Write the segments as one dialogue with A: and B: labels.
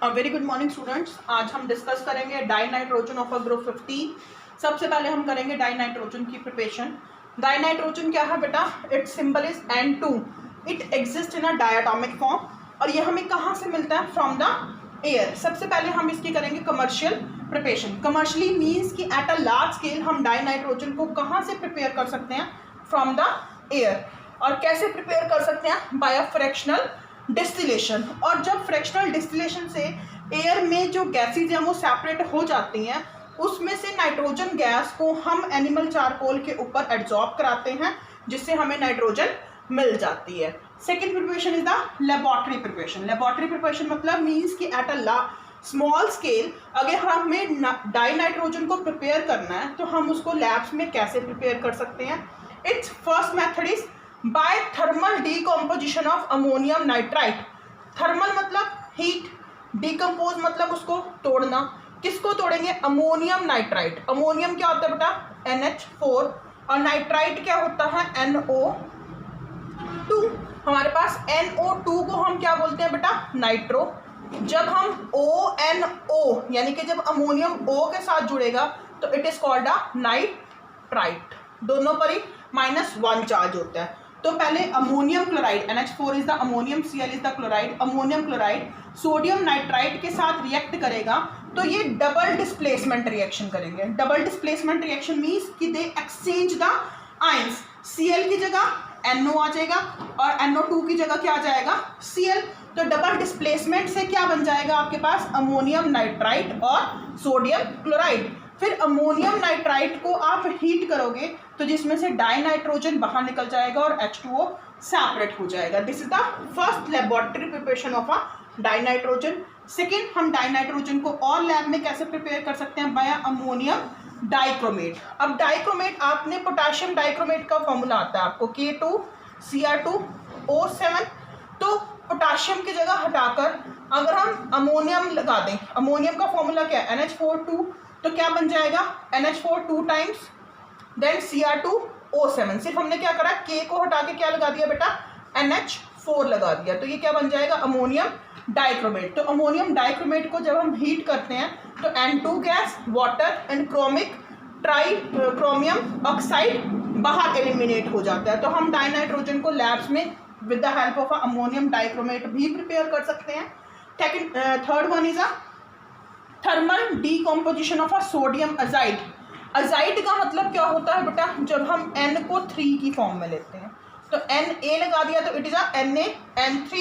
A: Very good morning students. आज हम discuss करेंगे डाइनाइट्रोजन ऑफ अ ग्रुप 15। सबसे पहले हम करेंगे डाइनाइट्रोजन की प्रिपरेशन। डाइनाइट्रोजन क्या है बेटा? It's symbol is N2। It exist in a diatomic form और ये हमें कहाँ से मिलता है? From the air. सबसे पहले हम इसकी करेंगे कमर्शियल प्रिपरेशन। कमर्शियली मीन्स कि एट अ लार्ज स्केल हम डाइनाइट्रोजन को कहाँ से प्रिपेयर कर सकते हैं? From the air. और कैसे प्रिपेयर कर सकते हैं? बाय अ फ्रैक्शनल डिस्टिलेशन। और जब फ्रैक्शनल डिस्टिलेशन से एयर में जो गैसेज हैं वो सेपरेट हो जाती हैं, उसमें से नाइट्रोजन गैस को हम एनिमल चारकोल के ऊपर एब्जॉर्ब कराते हैं, जिससे हमें नाइट्रोजन मिल जाती है। Second preparation is the laboratory preparation. Laboratory preparation मतलब मीन्स कि एट अ स्मॉल स्केल अगर हमें डाइनाइट्रोजन को प्रिपेयर करना है तो हम उसको लैब्स में कैसे प्रिपेयर कर सकते हैं? It's first method is by thermal decomposition of ammonium nitrite. Thermal मतलब हीट, डीकम्पोज मतलब उसको तोड़ना। किसको तोड़ेंगे? Ammonium nitrite. अमोनियम क्या होता है बेटा? NH4। और नाइट्राइट क्या होता है? NO2। हमारे पास NO2 को हम क्या बोलते हैं बेटा? नाइट्रो। जब हम ONO यानी कि जब अमोनियम O के साथ जुड़ेगा तो it is called a nitrite. दोनों पर ही -1 चार्ज होता है। तो पहले ammonium chloride, NH4 is the ammonium, Cl is the chloride. Ammonium chloride sodium nitrite के साथ रिएक्ट करेगा तो ये डबल डिस्प्लेसमेंट रिएक्शन करेंगे। डबल डिस्प्लेसमेंट रिएक्शन मीन्स कि दे एक्सचेंज द आयंस। Cl की जगह NO आ जाएगा और NO2 की जगह क्या आ जाएगा? Cl। तो डबल डिस्प्लेसमेंट से क्या बन जाएगा आपके पास? अमोनियम नाइट्राइट और सोडियम क्लोराइड। फिर अमोनियम नाइट्राइट को आप हीट करोगे तो जिसमें से डाइनाइट्रोजन बाहर निकल जाएगा और H2O सेपरेट हो जाएगा। This is the first laboratory preparation of a dinitrogen. Second, हम डाइनाइट्रोजन को और लैब में कैसे प्रिपेयर कर सकते हैं? By ammonium dichromate. अब डाइक्रोमेट, आपने पोटेशियम डाइक्रोमेट का फॉर्मूला आता है आपको K2Cr2O7। तो पोटेशियम की जगह हटाकर अगर हम अमोनियम लगा दें, अमोनियम का फॉर्मूला क्या है? NH4 तो क्या बन जाएगा? NH4 2 times then Cr2O7। सिर्फ हमने क्या करा? K को हटा के क्या लगा दिया बेटा? NH4 लगा दिया। तो ये क्या बन जाएगा? Ammonium dichromate. तो अमोनियम डाइक्रोमेट को जब हम हीट करते हैं तो N2 gas, water and chromium oxide बाहर एलिमिनेट हो जाता है। तो हम डाइनाइट्रोजन को लैब्स में with the help of ammonium dichromate भी प्रिपेयर कर सकते हैं। Third one is a thermal decomposition of a sodium azide. Azide का मतलब क्या होता है बेटा? जब हम N को 3 की फॉर्म में लेते हैं तो Na लगा दिया तो it is a NaN3।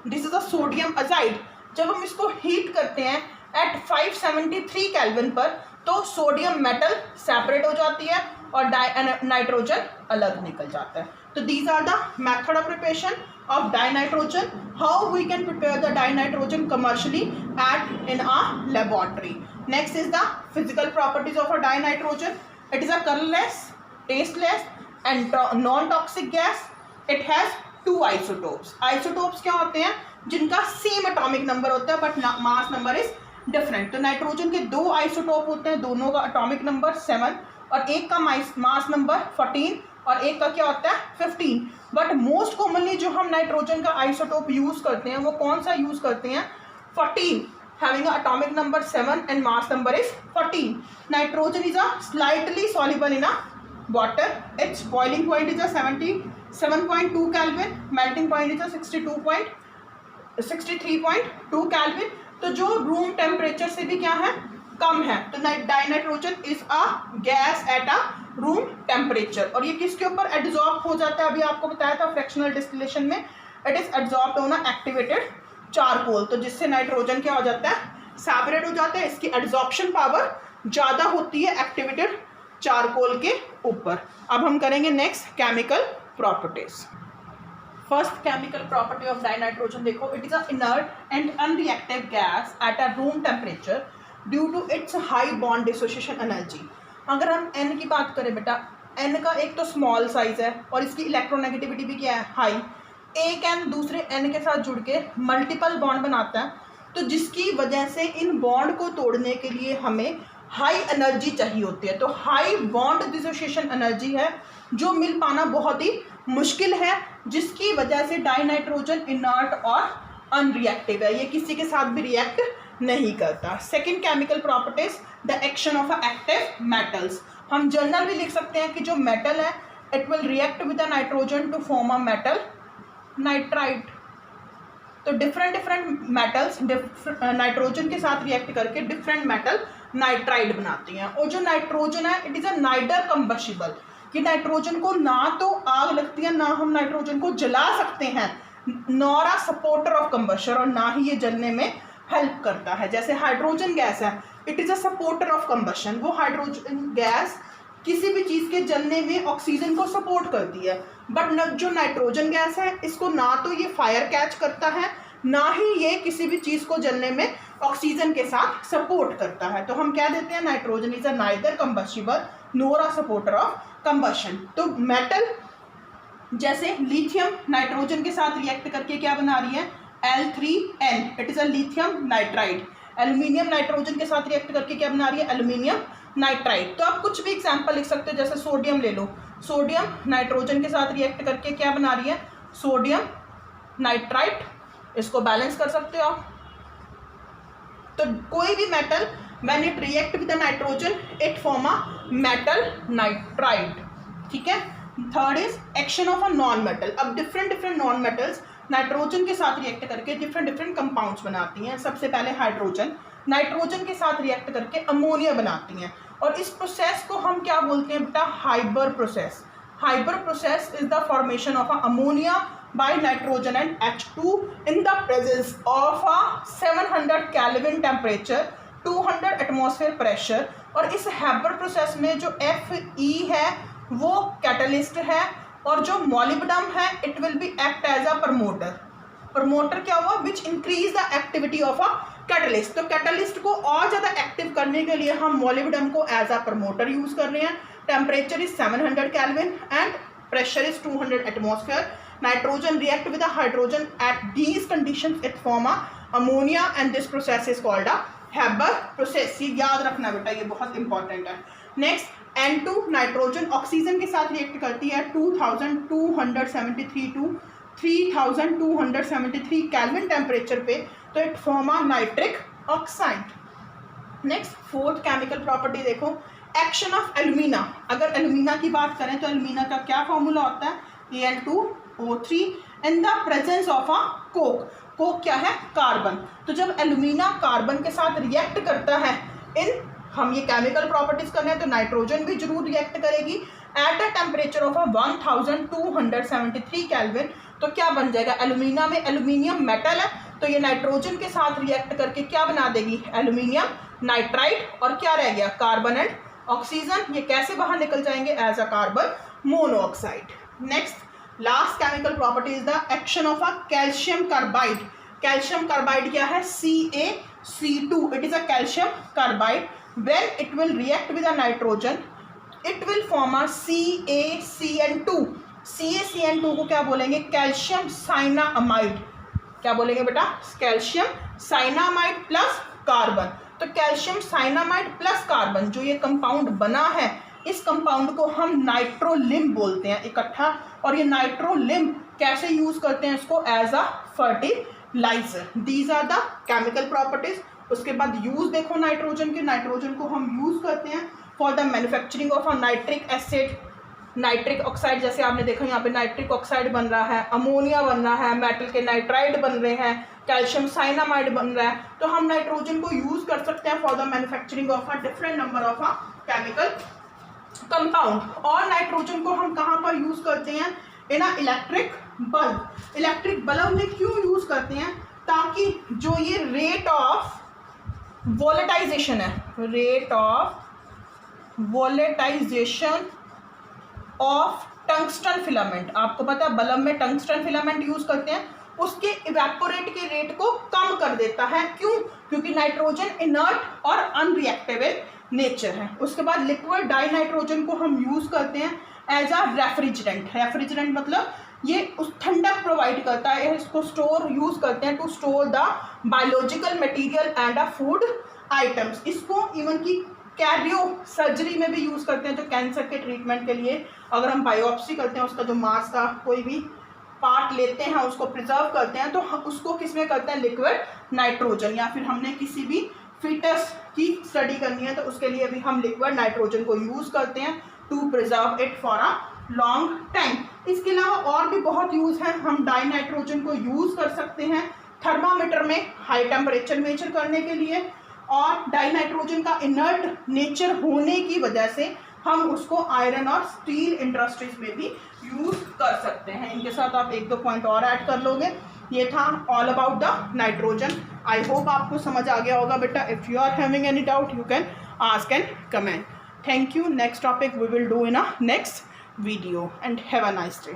A: This is a sodium azide. जब हम इसको हीट करते हैं एट 573 केल्विन पर तो सोडियम मेटल सेपरेट हो जाती है और नाइट्रोजन अलग निकल जाता है। तो these are the method of preparation of dinitrogen. How we can prepare the dinitrogen commercially in a laboratory. Next is the physical properties of a dinitrogen. It is a colorless, tasteless and non-toxic gas. It has 2 isotopes. Isotopes क्या होते हैं? जिनका same atomic number होता है but mass number is different. तो nitrogen के 2 isotope होते हैं, दोनों का एटॉमिक नंबर 7 और एक का मास नंबर 14 और एक का क्या होता है? 15। बट मोस्ट कॉमनली जो हम नाइट्रोजन का आइसोटोप यूज करते हैं वो कौन सा यूज करते हैं? 14 having a atomic number 7 and mass number is 14. Nitrogen is a slightly soluble in a water. Its boiling point is a 77.2 Kelvin. Melting point is a 63.2 Kelvin. तो जो रूम टेम्परेचर से भी क्या है? कम है। तो dinitrogen is a gas at a room temperature. और ये किसके ऊपर एब्जॉर्ब हो जाता है? अभी आपको बताया था फ्रैक्शनल डिस्टिलेशन में it is absorb on activated charcoal. तो जिससे नाइट्रोजन क्या हो जाता है? सेपरेट हो जाता है। इसकी एब्जॉर्प्शन पावर ज़्यादा होती है एक्टिवेटेड चारकोल के ऊपर। अब हम करेंगे next chemical properties. First chemical property of dinitrogen देखो, it is a inert and unreactive gas at a room temperature due to its high bond dissociation energy. अगर हम N की बात करें बेटा, N का एक तो स्मॉल साइज है और इसकी इलेक्ट्रोनेगेटिविटी भी क्या है? हाई। एक N दूसरे N के साथ जुड़ के मल्टीपल बॉन्ड बनाता है, तो जिसकी वजह से इन बॉन्ड को तोड़ने के लिए हमें हाई एनर्जी चाहिए होती है। तो हाई बॉन्ड डिसोसिएशन एनर्जी है जो मिल पाना बहुत ही मुश्किल है, जिसकी वजह से डाइनाइट्रोजन इनर्ट और अनरिएक्टिव है, ये किसी के साथ भी रिएक्ट नहीं करता। Second chemical properties, the action of active metals. हम जनरल भी लिख सकते हैं कि जो मेटल है it will react with the nitrogen to form a metal nitride. तो डिफरेंट मेटल्स नाइट्रोजन के साथ रिएक्ट करके डिफरेंट मेटल नाइट्राइड बनाती हैं। और जो नाइट्रोजन है इट इज़ अ नाइडर कंबशिबल, कि नाइट्रोजन को ना तो आग लगती है, ना हम नाइट्रोजन को जला सकते हैं, nor a supporter of combustion, और ना ही ये जलने में हेल्प करता है। जैसे हाइड्रोजन गैस है, it is a supporter of combustion. वो हाइड्रोजन गैस किसी भी चीज़ के जलने में ऑक्सीजन को सपोर्ट करती है, बट जो नाइट्रोजन गैस है इसको ना तो ये फायर कैच करता है, ना ही ये किसी भी चीज़ को जलने में ऑक्सीजन के साथ सपोर्ट करता है। तो हम क्या देते हैं, nitrogen is a neither combustible NOR a supporter of combustion. तो मेटल जैसे लिथियम नाइट्रोजन के साथ रिएक्ट करके क्या बना रही है, L3N, it is a lithium nitride. Aluminium nitrogen के साथ रिएक्ट करके क्या बना रही है, एल्यूमिनियम नाइट्राइड। तो आप कुछ भी एग्जांपल लिख सकते हो, जैसे सोडियम ले लो, सोडियम नाइट्रोजन के साथ रिएक्ट करके क्या बना रही है, सोडियम नाइट्राइड। इसको बैलेंस कर सकते हो आप। तो कोई भी metal when it react with nitrogen it form a metal nitride. ठीक है। Third is action of a non metal. अब डिफरेंट नॉन मेटल्स नाइट्रोजन के साथ रिएक्ट करके डिफरेंट कंपाउंड्स बनाती हैं। सबसे पहले हाइड्रोजन नाइट्रोजन के साथ रिएक्ट करके अमोनिया बनाती हैं, और इस प्रोसेस को हम क्या बोलते हैं बेटा, Haber process. Haber process is the formation of ammonia by nitrogen and H2 in the presence of a 700 Kelvin temperature, 200 atmosphere pressure। और इस हाइबर प्रोसेस में जो Fe है वो कैटलिस्ट है, और जो मॉलिब्डेनम है it will be act as a promoter. Promoter क्या हुआ, which increase the activity of a catalyst. तो कैटलिस्ट को और ज़्यादा एक्टिव करने के लिए हम मॉलिब्डेनम को एज अ प्रमोटर यूज कर रहे हैं। Temperature is 700 Kelvin and pressure is 200 atmosphere। Nitrogen react with a hydrogen at these conditions it form a ammonia and this process is called a Haber process। ये याद रखना बेटा, ये बहुत important है। नेक्स्ट N2 नाइट्रोजन ऑक्सीजन के साथ react करती है 2273 to 3273 केल्विन टेम्परेचर पे, तो it form a nitric oxide. Next fourth chemical property देखो, एक्शन ऑफ एल्यूमिना। अगर एल्यूमिना की बात करें तो एल्यूमिना का क्या फॉर्मूला होता है, Al2O3 in the presence of a Coke. Coke क्या है, कार्बन। तो जब एल्यूमिना कार्बन के साथ रिएक्ट करता है, हम ये केमिकल प्रॉपर्टीज कर रहे हैं, तो नाइट्रोजन भी जरूर रिएक्ट करेगी at a temperature of 1273 kelvin. तो क्या बन जाएगा, एल्यूमिना में एल्यूमिनियम मेटल है, तो ये नाइट्रोजन के साथ रिएक्ट करके क्या बना देगी, एल्यूमिनियम नाइट्राइड। और क्या रह गया, कार्बन एंड ऑक्सीजन। ये कैसे बाहर निकल जाएंगे, as a carbon monoxide. Next last chemical property is the action of a calcium carbide. Calcium carbide क्या है, CaC2, it is a calcium carbide. When it will react with a nitrogen it will form a CaCN2। CaCN2 को क्या बोलेंगे, calcium cyanamide. क्या बोलेंगे बेटा, calcium cyanamide plus carbon. तो calcium cyanamide plus carbon जो ये कंपाउंड बना है, इस कंपाउंड को हम नाइट्रोलिम बोलते हैं इकट्ठा। और ये नाइट्रोलिम कैसे यूज करते हैं इसको, as a fertiliser. These are the chemical properties. उसके बाद यूज देखो नाइट्रोजन के, नाइट्रोजन को हम यूज करते हैं for the manufacturing of a nitric acid, nitric oxide. जैसे आपने देखा यहाँ पे नाइट्रिक ऑक्साइड बन रहा है, अमोनिया बन रहा है, मेटल के नाइट्राइड बन रहे हैं, कैल्शियम साइनामाइड बन रहा है। तो हम नाइट्रोजन को यूज कर सकते हैं for the manufacturing of a different number of a chemical compound. और नाइट्रोजन को हम कहाँ पर यूज करते हैं, इन अ इलेक्ट्रिक बल्ब। इलेक्ट्रिक बल्ब में क्यों यूज करते हैं, ताकि जो ये रेट ऑफ वोलेटाइजेशन है, rate of volatilization of tungsten filament, आपको पता है बल्ब में टंगस्टन फिलामेंट यूज करते हैं, उसके इवेपोरेट के रेट को कम कर देता है। क्यों, क्योंकि नाइट्रोजन इनर्ट और अनरिएक्टेबल नेचर है। उसके बाद लिक्विड डाई नाइट्रोजन को हम यूज करते हैं एज अ रेफ्रिजरेंट। रेफ्रिजरेंट मतलब ये उस ठंडक प्रोवाइड करता है, इसको स्टोर यूज करते हैं to store the biological material and a food items. इसको इवन की कैरियो सर्जरी में भी यूज करते हैं, जो कैंसर के ट्रीटमेंट के लिए अगर हम बायोप्सी करते हैं उसका जो मांस का कोई भी पार्ट लेते हैं, उसको प्रिजर्व करते हैं, तो हम उसको किस में करते हैं, लिक्विड नाइट्रोजन, या फिर हमने किसी भी फिटस की स्टडी करनी है तो उसके लिए भी हम लिक्विड नाइट्रोजन को यूज़ करते हैं to preserve it for a long time. इसके अलावा और भी बहुत यूज़ है, हम डाई नाइट्रोजन को यूज़ कर सकते हैं थर्मामीटर में हाई टेम्परेचर मेजर करने के लिए, और डाई नाइट्रोजन का इनर्ट नेचर होने की वजह से हम उसको आयरन और स्टील इंडस्ट्रीज में भी यूज़ कर सकते हैं। इनके साथ आप एक दो पॉइंट और ऐड कर लोगे। ये था all about the nitrogen. I hope आपको समझ आ गया होगा बेटा। If you are having any doubt you can ask and comment. Thank you. Next topic we will do in a next video and have a nice day.